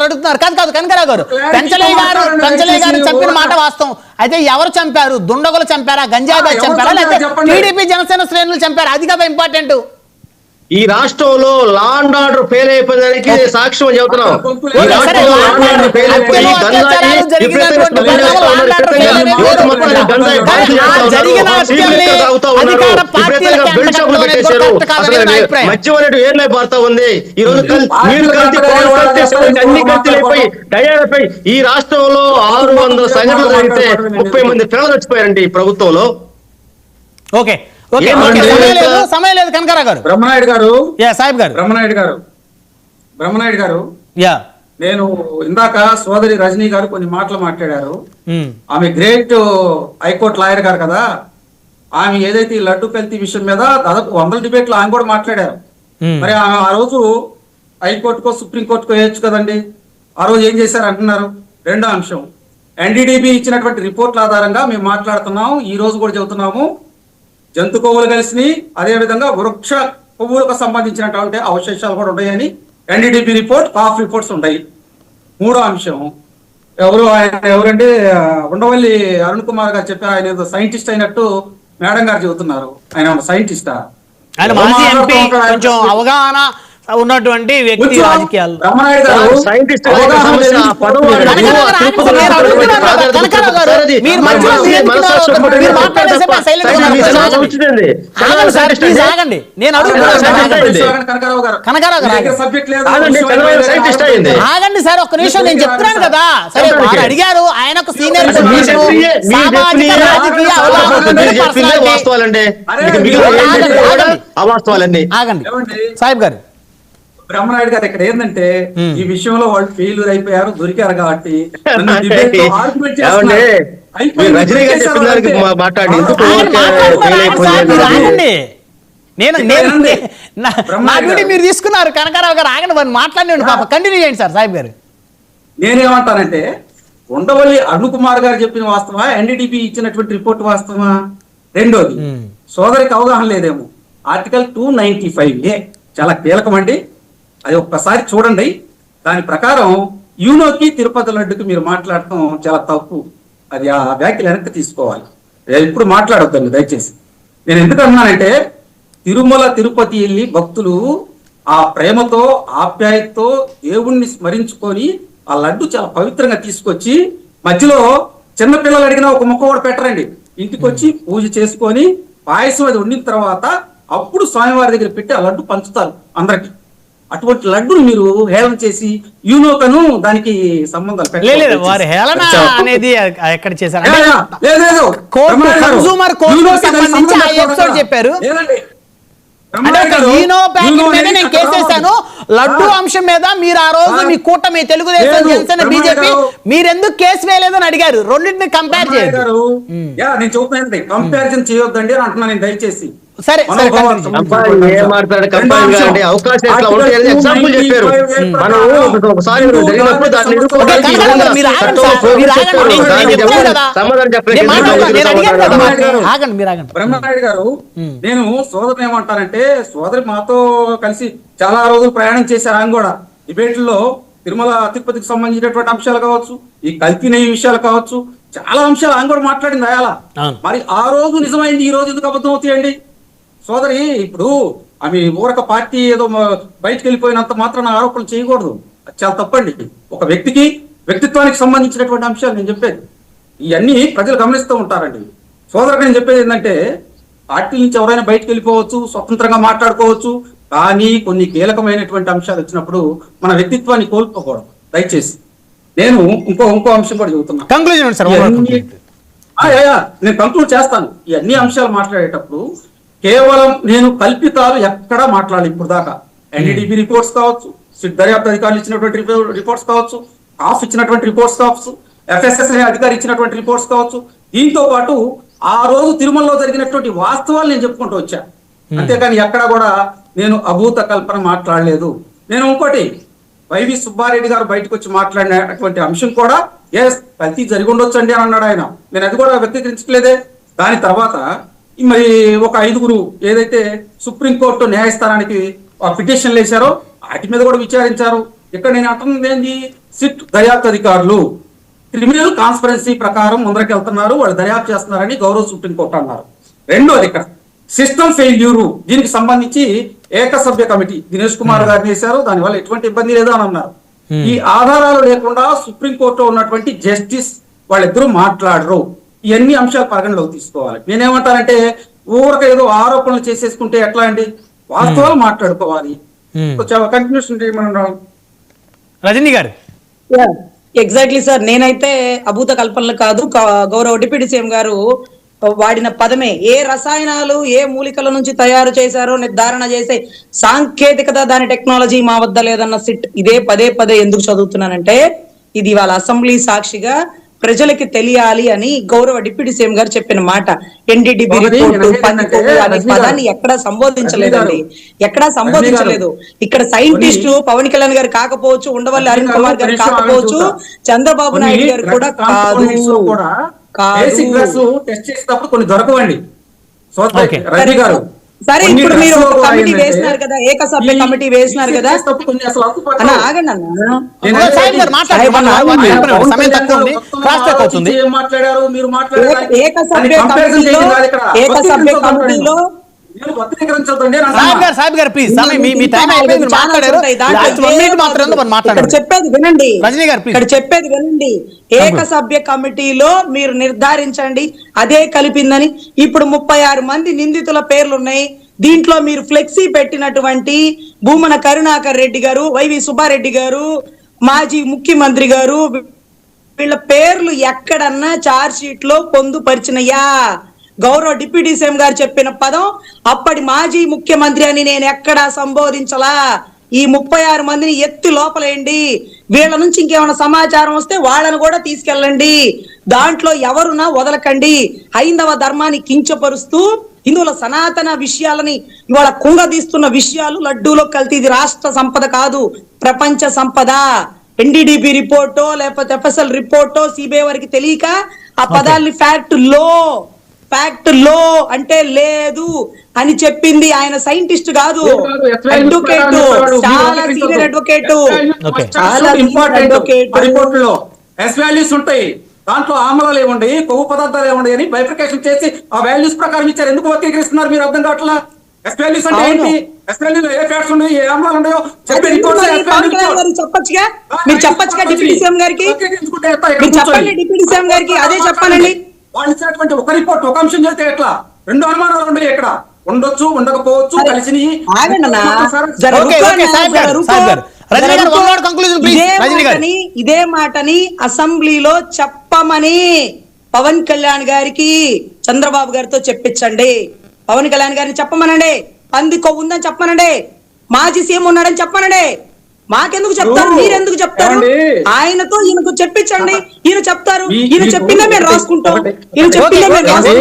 అడుగుతున్నారు. కాదు కనకరావు గారు, పెంచలయ్య గారు చెప్పిన మాట వాస్తవం. అయితే ఎవరు చంపారు? దుండగులు చంపారా, గంజాయి చంపారా, లేకపోతే టీడీపీ జనసేన శ్రేణులు చంపారా? అది కదా ఇంపార్టెంట్. ఈ రాష్ట్రంలో లా అండ్ ఆర్డర్ ఫెయిల్ అయిపోయేదానికి సాక్ష్యం చెబుతున్నాం. మద్యం అనేది ఏర్లై పారుతా ఉంది. ఈ రోజు మీరు అన్ని కల్తీలైపోయి తయారైపోయి ఈ రాష్ట్రంలో 600 సంఘటనలు జరిగితే 30 మంది పిల్లలు చచ్చిపోయారండి ఈ ప్రభుత్వంలో. ఓకే, సమయం లేదు కనకరావు గారు. బ్రహ్మనాయుడు గారు, నేను ఇందాక సోదరి రజనీ గారు కొన్ని మాటలు మాట్లాడారు. ఆమె గ్రేట్ హైకోర్టు లాయర్ గారు కదా, ఆమె ఏదైతే ఈ లడ్డు కల్తీ విషయం మీద దాదాపు 100 డిబేట్లు ఆమె కూడా మాట్లాడారు. మరి ఆమె ఆ రోజు హైకోర్టుకో సుప్రీంకోర్టుకో వేయచ్చు కదండి. ఆ రోజు ఏం చేశారు అంటున్నారు. రెండో అంశం, ఎన్డీడీబీ ఇచ్చినటువంటి రిపోర్ట్ల ఆధారంగా మేము మాట్లాడుతున్నాము. ఈ రోజు కూడా చెబుతున్నాము, జంతు కొవ్వులు కలిసినాయి, అదేవిధంగా వృక్ష కొవ్వులకు సంబంధించినటువంటి అవశేషాలు కూడా ఉన్నాయని ఎన్డీడీపీ రిపోర్ట్, కాఫ్ రిపోర్ట్స్ ఉన్నాయి. మూడో అంశం, ఎవరంటే ఉండవల్లి అరుణ్ కుమార్ గారు చెప్పారు, ఆయన ఏదో సైంటిస్ట్ అయినట్టు మేడం గారు చెబుతున్నారు. ఆయన సైంటిస్టా? కొంచెం అవగాహన ఉన్నటువంటి వ్యక్తి రాజకీయాలు. ఆగండి సార్, ఒక్క నిమిషం నేను చెప్తున్నాను కదా. సరే, వారు అడిగారు, ఆయనకు సీనియర్ సామాజిక రాజకీయ ఆగండి సాహిబ్ గారు. బ్రహ్మనాయుడు గారు ఇక్కడ ఏంటంటే ఈ విషయంలో వాళ్ళు ఫెయిల్యూర్ అయిపోయారు, దొరికారు కాబట్టి మీరు తీసుకున్నారు. కనకారావు గారు ఆగండి, వారిని మాట్లాడండి, పాప కంటిన్యూ చేయండి సార్. సాహిబ్ గారు, నేనేమంటానంటే ఉండవల్లి అరుణ్ కుమార్ గారు చెప్పిన వాస్తవా, ఎన్డీడీపీ ఇచ్చినటువంటి రిపోర్ట్ వాస్తవా? రెండోది, సోదరికి అవగాహన లేదేమో, ఆర్టికల్ 295A చాలా కీలకం అండి. అది ఒక్కసారి చూడండి. దాని ప్రకారం యూనోకి తిరుపతి లడ్డుకి మీరు మాట్లాడటం చాలా తప్పు. అది ఆ వ్యాఖ్యలు వెనక్కి తీసుకోవాలి. ఇప్పుడు మాట్లాడొద్దండి దయచేసి. నేను ఎందుకు అన్నానంటే, తిరుమల తిరుపతి వెళ్ళి భక్తులు ఆ ప్రేమతో ఆప్యాయతతో దేవుణ్ణి స్మరించుకొని ఆ లడ్డు చాలా పవిత్రంగా తీసుకొచ్చి మధ్యలో చిన్నపిల్లలు అడిగినా ఒక ముక్క కూడా పెట్టరండి. ఇంటికి వచ్చి పూజ చేసుకొని పాయసం అది వండిన తర్వాత అప్పుడు స్వామివారి దగ్గర పెట్టి ఆ లడ్డు పంచుతారు అందరికి. అటువంటి లడ్డును మీరు హేళన చేసి యూనోకను దానికి సంబంధాలు చెప్పారు. లడ్డు అంశం మీద మీరు ఆ రోజు మీ కూటమి తెలుగుదేశం, జనసేన, బీజేపీ మీరెందుకు కేసు వేయలేదని అడిగారు. రెండింటిని కంపేర్ చేయరు. నేను చెబుతున్నాను, కంపారిజన్ చేయొద్దండి అని అంటున్నాను నేను దయచేసి. సరే, బ్రహ్మనాయుడు గారు, నేను సోదరుని ఏమంటానంటే, సోదరి మాతో కలిసి చాలా రోజులు ప్రయాణం చేశారు. ఆయన కూడా డిబేట్లో తిరుమల తిరుపతికి సంబంధించినటువంటి అంశాలు కావచ్చు, ఈ కల్తీ విషయాలు కావచ్చు, చాలా అంశాలు ఆయన కూడా మాట్లాడింది. అయాల మరి ఆ రోజు నిజమైంది, ఈ రోజు ఎందుకు అబద్ధం అవుతాయండి? సోదరి, ఇప్పుడు ఆమె ఊరక పార్టీ ఏదో బయటకు వెళ్ళిపోయినంత మాత్రం ఆరోపణలు చేయకూడదు. చాలా తప్పండి. ఒక వ్యక్తికి వ్యక్తిత్వానికి సంబంధించినటువంటి అంశాలు నేను చెప్పేది. ఇవన్నీ ప్రజలు గమనిస్తూ ఉంటారండి. సోదరుడు నేను చెప్పేది ఏంటంటే, పార్టీ నుంచి ఎవరైనా బయటకు వెళ్ళిపోవచ్చు, స్వతంత్రంగా మాట్లాడుకోవచ్చు, కానీ కొన్ని కీలకమైనటువంటి అంశాలు వచ్చినప్పుడు మన వ్యక్తిత్వాన్ని కోల్పోకూడదు దయచేసి. నేను ఇంకో అంశం కూడా చెబుతున్నా. నేను కంక్లూడ్ చేస్తాను. ఈ అన్ని అంశాలు మాట్లాడేటప్పుడు కేవలం నేను కల్పితాలు ఎక్కడా మాట్లాడాలి. ఇప్పుడు దాకా ఎన్డీడీబీ రిపోర్ట్స్ కావచ్చు, సిట్ దర్యాప్తు అధికారులు ఇచ్చినటువంటి రిపోర్ట్స్ కావచ్చు, కాఫ్ ఇచ్చినటువంటి రిపోర్ట్స్ కావచ్చు, ఎఫ్ఎస్ఎస్ఐ అధికారి ఇచ్చినటువంటి రిపోర్ట్స్ కావచ్చు, దీంతో పాటు ఆ రోజు తిరుమలలో జరిగినటువంటి వాస్తవాలు నేను చెప్పుకుంటూ వచ్చా. అంతేకాని ఎక్కడా కూడా నేను అభూత కల్పన మాట్లాడలేదు. నేను ఇంకోటి, వైవి సుబ్బారెడ్డి గారు బయటకు వచ్చి మాట్లాడినటువంటి అంశం కూడా కల్తీ జరిగి ఉండొచ్చు అండి అని అన్నాడు ఆయన. నేను అది కూడా వ్యక్తీకరించట్లేదే. దాని తర్వాత మరి ఒక 5గురు ఏదైతే సుప్రీంకోర్టు న్యాయస్థానానికి పిటిషన్లు వేశారో వాటి మీద కూడా విచారించారు. ఇక్కడ నేను అంటున్నది ఏంది, సిట్ దర్యాప్తు అధికారులు క్రిమినల్ కాన్స్పరెన్సీ ప్రకారం ముందరికి వెళ్తున్నారు, వాళ్ళు దర్యాప్తు చేస్తున్నారని గౌరవ సుప్రీంకోర్టు అన్నారు. రెండోది ఇక్కడ సిస్టమ్ ఫెయిల్యూరు, దీనికి సంబంధించి ఏకసభ్య కమిటీ దినేష్ కుమార్ గారిని వేశారు, దానివల్ల ఎటువంటి ఇబ్బంది లేదు అని అన్నారు. ఈ ఆధారాలు లేకుండా సుప్రీంకోర్టులో ఉన్నటువంటి జస్టిస్ వాళ్ళిద్దరూ మాట్లాడరు. ఇవన్నీ అంశాలు పరిగణలోకి తీసుకోవాలి. నేనేమంటానంటే ఊరక ఏదో ఆరోపణలు చేసేసుకుంటే ఎట్లా అండి, వాస్తవాలు మాట్లాడుకోవాలి. కంటిన్యూషన్ చేయమన్నారు రజనీ గారు. ఎగ్జాక్ట్లీ సార్, నేనైతే అభూత కల్పనలు కాదు, గౌరవ డిప్యూటీ సీఎం గారు వాడిన పదమే, ఏ రసాయనాలు ఏ మూలికల నుంచి తయారు చేశారో నిర్ధారణ చేసే సాంకేతికత దాని టెక్నాలజీ మా వద్ద లేదన్న సిట్. ఇదే పదే పదే ఎందుకు చదువుతున్నానంటే ఇది వాళ్ళ అసెంబ్లీ సాక్షిగా ప్రజలకి తెలియాలి అని గౌరవ డిప్యూటీ సీఎం గారు చెప్పిన మాట. ఎన్డీడీబీ రిపోర్టు పదాన్ని ఎక్కడా సంబోధించలేదండి, ఎక్కడా సంబోధించలేదు. ఇక్కడ సైంటిస్టు పవన్ కళ్యాణ్ గారు కాకపోవచ్చు, ఉండవల్లి అరుణ్ కుమార్ గారు కాకపోవచ్చు, చంద్రబాబు నాయుడు గారు కూడా కాదు. టెస్ట్ చేసేటప్పుడు కొన్ని దొరకవండి రజనీ గారు. సరే, ఇప్పుడు మీరు ఒక కమిటీ వేసినారు కదా, ఏకసభ్య కమిటీ వేసినారు కదా అన్న, ఆగండి మాట్లాడారు మీరు ఏకసభ్య కమిటీలో చెప్పేది వినండి, ఇక్కడ చెప్పేది వినండి. ఏకసభ్య కమిటీలో మీరు నిర్ధారించండి అదే కలిపిందని. ఇప్పుడు 36 మంది నిందితుల పేర్లున్నాయి. దీంట్లో మీరు ఫ్లెక్సీ పెట్టినటువంటి భూమన కరుణాకర్ రెడ్డి గారు, వైవి సుబ్బారెడ్డి గారు, మాజీ ముఖ్యమంత్రి గారు, వీళ్ళ పేర్లు ఎక్కడన్నా చార్జ్ షీట్ లో పొందుపరిచినయా? గౌరవ డిప్యూటీ సీఎం గారు చెప్పిన పదం అప్పటి మాజీ ముఖ్యమంత్రి అని నేను ఎక్కడా సంబోధించలా. ఈ 36 మందిని ఎత్తి లోపలేయండి, వీళ్ళ నుంచి ఇంకేమైనా సమాచారం వస్తే వాళ్ళను కూడా తీసుకెళ్ళండి, దాంట్లో ఎవరున్నా వదలకండి. హైందవ ధర్మాన్ని కించపరుస్తూ హిందువుల సనాతన విషయాలని ఇవాళ కుంగదీస్తున్న విషయాలు లడ్డూలో కల్తీ. ఇది రాష్ట్ర సంపద కాదు, ప్రపంచ సంపద. ఎన్డీడీబీ రిపోర్టో లేకపోతే ఎఫ్ఎస్ఎల్ రిపోర్టో సిబిఐ వారికి తెలియక ఆ పదాల్ని ఫ్యాక్ట్ లో అంటే లేదు అని చెప్పింది ఆయన. సైంటిస్ట్ కాదు, అడ్వకేట్, చాలా సీనియర్ అడ్వకేట్, చాలా రిపోర్ట్ లో ఎస్ వాల్యూస్ ఉంటాయి, దాంట్లో ఆమ్లాలు ఏముండయి, కొవ్వు పదార్థాలు ఏముండయి అని బైఫికేషన్ చేసి ఆ వాల్యూస్ ప్రకారం ఇచ్చారు. ఎందుకు వర్గీకరిస్తున్నారు మీరు అర్థం కావట్లా? ఎస్ వాల్యూస్ అంటే ఏంటి, ఎస్ వాల్యూలో ఏ ఫ్యాక్ట్స్ ఉన్నాయి, ఏ ఆమ్లాలు ఉన్నాయో చెప్పే రిపోర్ట్ చెప్పచ్చుగా, మీరు చెప్పచ్చుగా డిప్యూటీ సీఎం గారికి, చెప్పండి డిప్యూటీ సీఎం గారికి అదే చెప్పానండి. వాళ్ళు ఇచ్చినటువంటి ఒక రిపోర్ట్ ఒక అంశం చేస్తే ఎట్లా? 2 అనుమానాలు ఉన్నాయి, ఎక్కడ ఉండొచ్చు ఉండకపోవచ్చు కలిసి. ఇదే మాటని అసెంబ్లీలో చెప్పమని పవన్ కళ్యాణ్ గారికి చంద్రబాబు గారితో చెప్పించండి. పవన్ కళ్యాణ్ గారిని చెప్పమనండి, పంది కొవ్వు ఉందని చెప్పమనండి, మాజీ సీఎం ఉన్నాడని చెప్పమనండి. మాకెందుకు చెప్తారు, మీరెందుకు చెప్తారు? ఆయనతో ఈయనకు చెప్పించండి, ఈయన చెప్తారు, ఈయన చెప్పిందే మేము రాసుకుంటాం, ఈయన చెప్పిందే మేము రాసుకుంటాం.